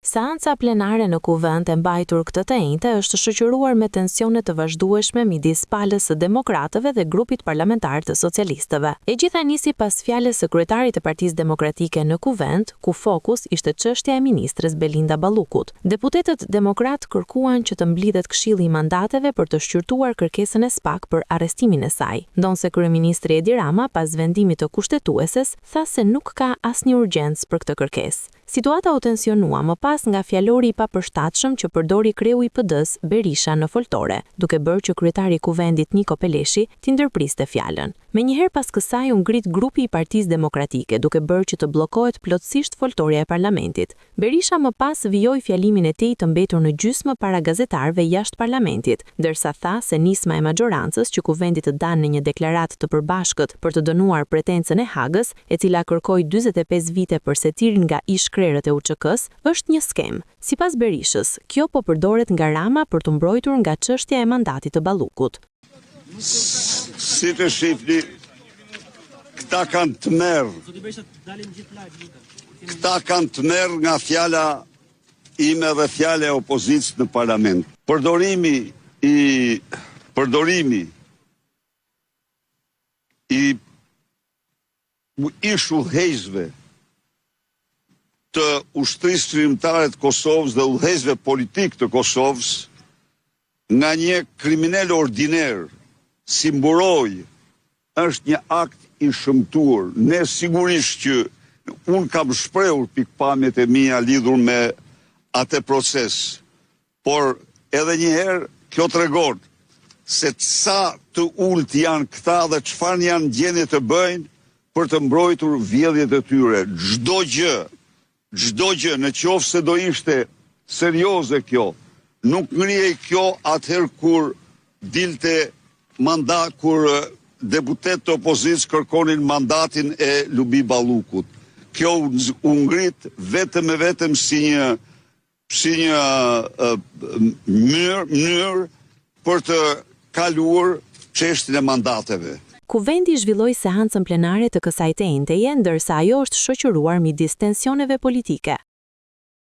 Seanca plenare në kuvend e mbajtur këtë të njëjtë është shoqëruar me tensione të vazhdueshme midis palës së demokratëve dhe grupit parlamentar të socialistëve. E gjitha nisi pas fjalës së kryetarit të Partisë Demokratike në kuvend, ku fokus ishte çështja e ministres Belinda Ballukut. Deputetët demokrat kërkuan që të mblidhet Këshilli i Mandateve për të shqyrtuar kërkesën e SPAK për arrestimin e saj, ndonse kryeministri Edi Rama pas vendimit të kushtetueses tha se nuk ka asnjë urgjencë për këtë kërkesë. Situata u tensionua më pas nga fjalori i papërshtatshëm që përdori kreu i PD-s Berisha në foltore, duke bërë që kryetari i kuvendit Niko Peleshi t'i ndërpriste fjalën. Menjëherë pas kësaj u ngrit grupi i Partisë Demokratike, duke bërë që të bllokohet plotësisht foltorja e parlamentit. Berisha më pas vijoi fjalimin e tij të mbetur në gjysmë para gazetarëve jashtë parlamentit, ndërsa tha se nisma e majorancës që kuvendi të danë në një deklaratë të përbashkët për të dënuar pretencën e Hagës, e cila kërkoi 45 vite për setirin nga ish-krerët e UÇK-s, është një skem. Sipas Berishës, kjo po përdoret nga Rama për të mbrojtur nga çështja e mandatit të Ballukut. Si të shifni, këta kanë të merë. Këta kanë të merë nga fjala ime dhe fjala e opozicës në parlament. Përdorimi i udhëheqësve të ushtrisë shërbimtare të Kosovës dhe udhëheqësve politik të Kosovës nga një kriminal ordiner si mburoj është një akt i shëmtuar. Ne sigurisht që unë kam shprehur pikpamjet e mia lidhur me atë proces, por edhe një herë kjo tregon se sa të ulët janë këta dhe çfarë janë gjendje të bëjnë për të mbrojtur vjedhjet e tyre. Çdo gjë, në qoftë se do ishte serioze kjo, nuk ngrihej kjo atëherë kur dilte mandat, kur deputet të opozicës kërkonin mandatin e Lubi Ballukut. Kjo u ngrit vetëm e vetëm si një mënyrë për të kaluar çështjen e mandateve. Kuvendi zhvilloi seancën plenare të kësaj të njëjtëje, ndërsa ajo është shoqëruar midis tensioneve politike.